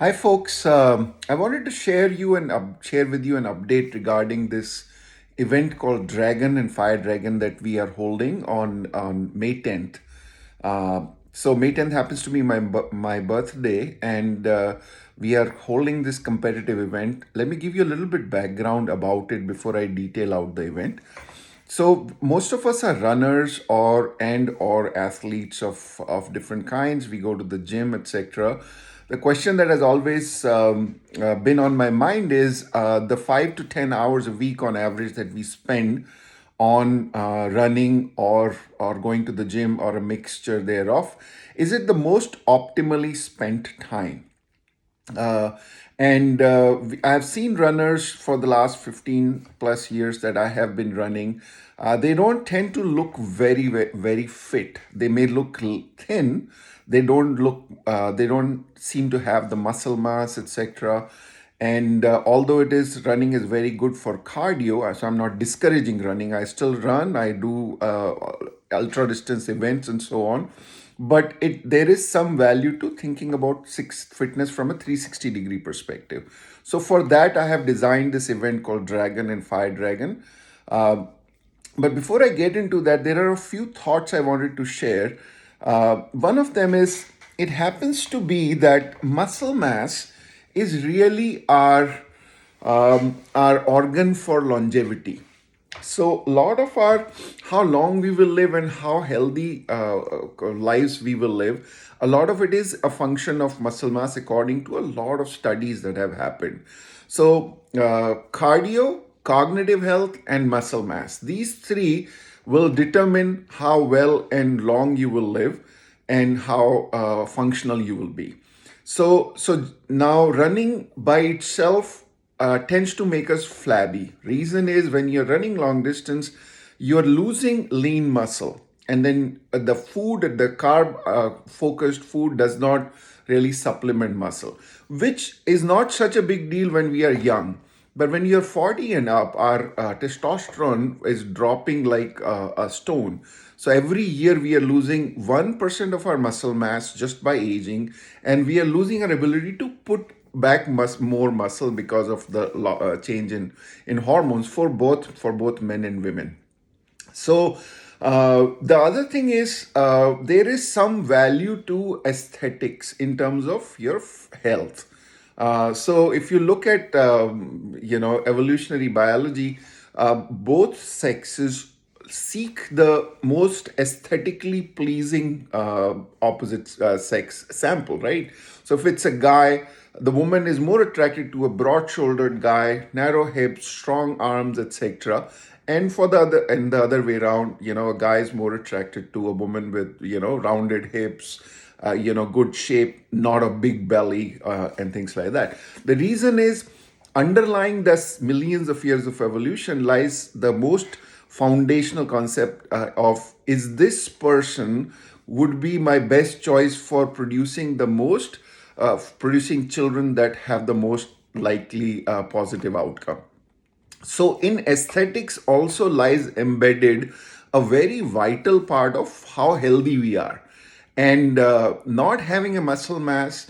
Hi, folks. I wanted to share with you an update regarding this event called Dragon and Fire Dragon that we are holding on May 10th. So May 10th happens to be my birthday, and we are holding this competitive event. Let me give you a little bit background about it before I detail out the event. So most of us are runners or athletes of different kinds. We go to the gym, etc. The question that has always been on my mind is the 5 to 10 hours a week on average that we spend on running or going to the gym or a mixture thereof. Is it the most optimally spent time? Uh, and I've seen runners for the last 15 plus years that I have been running. They don't tend to look very fit. They may look thin. They don't seem to have the muscle mass, etc. And although running is very good for cardio, so I'm not discouraging running. I still run. I do ultra distance events and so on, but it there is some value to thinking about six fitness from a 360-degree perspective. So for that, I have designed this event called Dragon and Fire Dragon. Uh, but before I get into that, there are a few thoughts I wanted to share. One of them is, it happens to be that muscle mass is really our organ for longevity. So a lot of our how long we will live and how healthy lives we will live, a lot of it is a function of muscle mass, according to a lot of studies that have happened. So cardio, cognitive health, and muscle mass, these three will determine how well and long you will live and how functional you will be. So now running by itself tends to make us flabby. Reason is, when you're running long distance, you're losing lean muscle, and then the carb focused food does not really supplement muscle, which is not such a big deal when we are young. But when you're 40 and up, our testosterone is dropping like a stone. So every year we are losing 1% of our muscle mass just by aging, and we are losing our ability to put back more muscle because of the change in hormones for both men and women. So the other thing is, there is some value to aesthetics in terms of your health. So if you look at evolutionary biology, both sexes seek the most aesthetically pleasing opposite sex sample, right? So if it's a guy, the woman is more attracted to a broad-shouldered guy, narrow hips, strong arms, etc. And the other way around, a guy is more attracted to a woman with rounded hips, good shape, not a big belly, and things like that. The reason is, underlying this millions of years of evolution lies the most foundational concept of, is this person would be my best choice for producing children that have the most likely positive outcome. So in aesthetics also lies embedded a very vital part of how healthy we are. And not having a muscle mass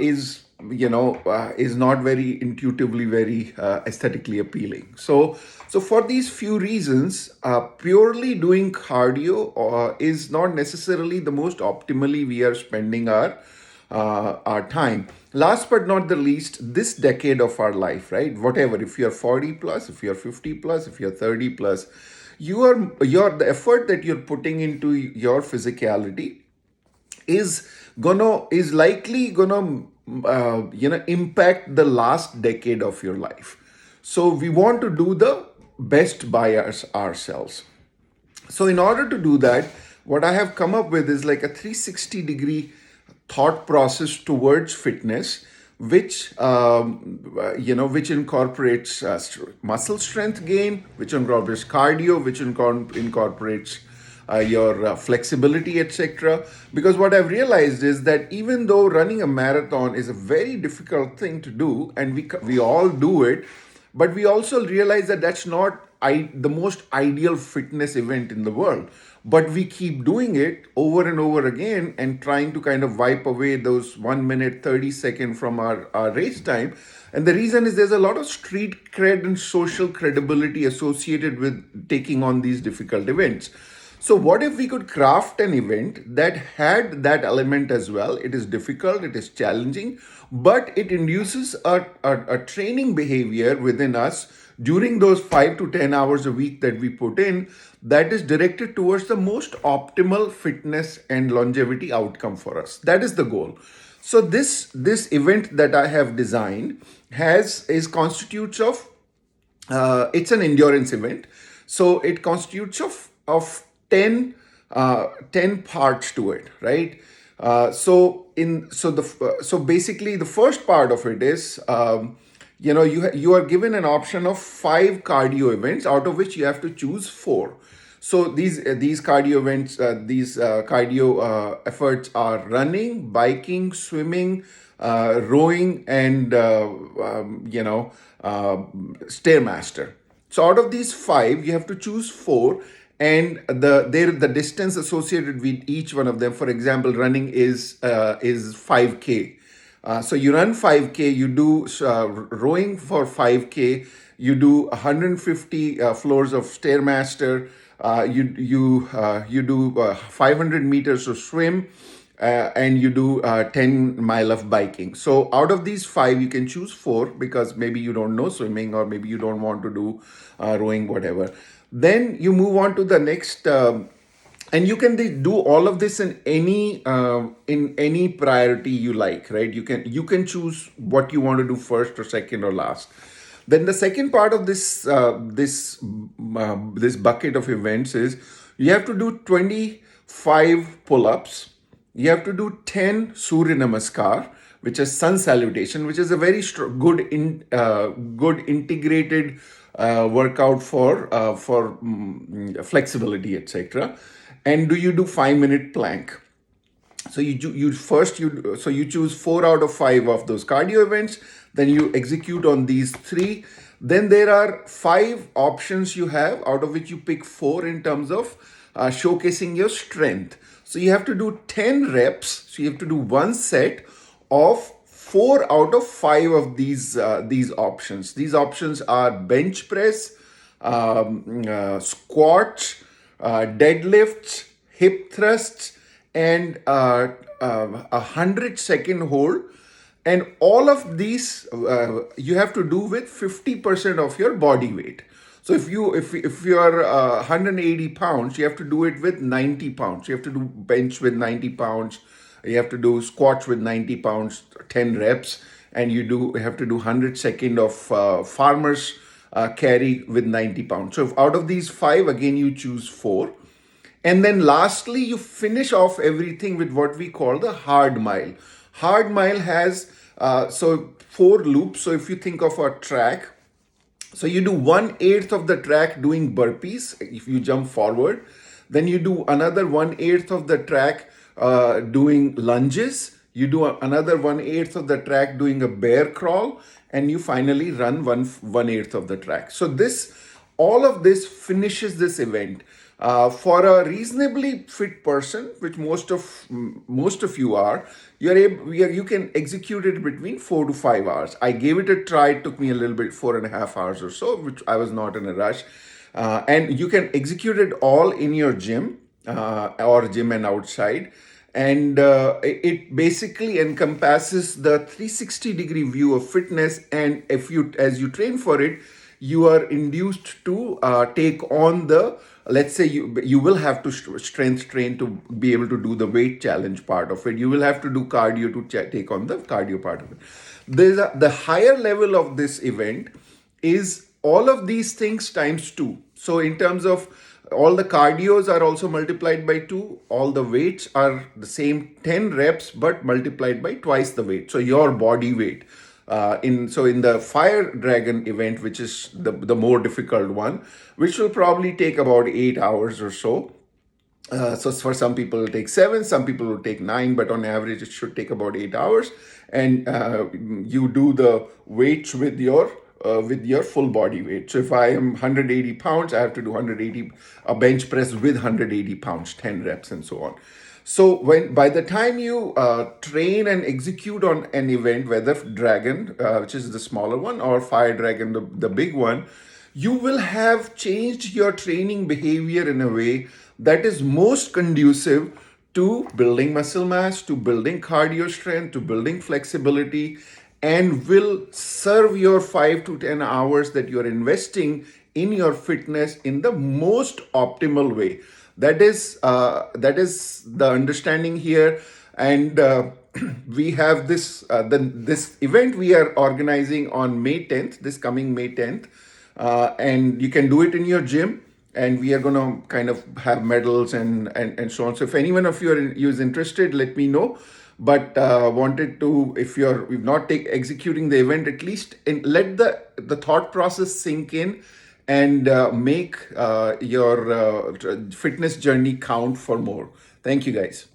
is not very intuitively very aesthetically appealing. So for these few reasons, purely doing cardio is not necessarily the most optimally we are spending our time. Last but not the least, this decade of our life, right? Whatever, if you're 40 plus, if you're 50 plus, if you're 30 plus, the effort that you're putting into your physicality is likely gonna impact the last decade of your life. So we want to do the best by ourselves. So, in order to do that, what I have come up with is like a 360-degree thought process towards fitness, which incorporates muscle strength gain, which incorporates cardio, which incorporates your flexibility, etc. Because what I've realized is that even though running a marathon is a very difficult thing to do, and we all do it, but we also realize that that's not the most ideal fitness event in the world. but we keep doing it over and over again and trying to kind of wipe away those 1 minute 30 second from our race time. And the reason is there's a lot of street cred and social credibility associated with taking on these difficult events. So, what if we could craft an event that had that element as well? It is difficult, it is challenging, but it induces a training behavior within us during those 5 to 10 hours a week that we put in, that is directed towards the most optimal fitness and longevity outcome for us. That is the goal. So this event that I have designed has is constitutes of it's an endurance event. So it constitutes of 10, 10 parts to it, right? So basically the first part of it is, you are given an option of 5 cardio events, out of which you have to choose 4. So these cardio events, these cardio efforts are running, biking, swimming, rowing, and stairmaster. So out of these 5, you have to choose 4, and the distance associated with each one of them. For example, running is 5K. So you run 5K, you do rowing for 5K, you do 150 floors of stairmaster, you do 500 meters of swim, and you do 10 mile of biking. So out of these 5, you can choose 4, because maybe you don't know swimming, or maybe you don't want to do rowing, whatever. Then you move on to the next. And you can do all of this in any priority you like, right? You can choose what you want to do first or second or last. Then the second part of this bucket of events is, you have to do 25 pull-ups, you have to do 10 Surya Namaskar, which is sun salutation, which is a very good integrated workout for flexibility, etc. And do you do 5 minute plank? So you choose 4 out of 5 of those cardio events, then you execute on these 3. Then there are 5 options you have, out of which you pick 4 in terms of showcasing your strength. So you have to do 10 reps. So you have to do one set of 4 out of 5 of these options. These options are bench press, squats, deadlifts, hip thrusts, and a 100-second hold. And all of these you have to do with 50% of your body weight. So if you are 180 pounds, you have to do it with 90 pounds. You have to do bench with 90 pounds. You have to do squats with 90 pounds, 10 reps, and you have to do 100-second of farmers carry with 90 pounds. So out of these 5, again, you choose 4. And then lastly, you finish off everything with what we call the hard mile. Hard mile has 4 loops. So if you think of a track, so you do 1/8 of the track doing burpees if you jump forward. Then you do another 1/8 of the track doing lunges. You do another 1/8 of the track doing a bear crawl, and you finally run 1/8 of the track. So all of this finishes this event. For a reasonably fit person, which most of you are, you can execute it between 4 to 5 hours. I gave it a try. It took me a little bit, 4.5 hours or so, which I was not in a rush. And you can execute it all in your gym, or gym and outside. And it basically encompasses the 360-degree view of fitness. And as you train for it, you are induced to take on let's say you will have to strength train to be able to do the weight challenge part of it. You will have to do cardio to take on the cardio part of it. The higher level of this event is all of these things times 2. So in terms of all the cardios are also multiplied by 2. All the weights are the same 10 reps, but multiplied by twice the weight. So your body weight. In the Fire Dragon event, which is the more difficult one, which will probably take about 8 hours or so. So for some people it'll take 7, some people will take 9, but on average it should take about 8 hours. And you do the weights with your with your full body weight. So if I am 180 pounds, I have to do 180 a bench press with 180 pounds, 10 reps, and so on. So when by the time you train and execute on an event, whether Dragon, which is the smaller one, or Fire Dragon, the big one, you will have changed your training behavior in a way that is most conducive to building muscle mass, to building cardio strength, to building flexibility, and will serve your 5 to 10 hours that you're investing in your fitness in the most optimal way. That is the understanding here. And we have this event we are organizing on May 10th, this coming May 10th, and you can do it in your gym. And we are going to kind of have medals and so on. So if anyone of you is interested, let me know. But wanted to, if you're we've not executing the event, at least let the thought process sink in, and make your fitness journey count for more. Thank you, guys.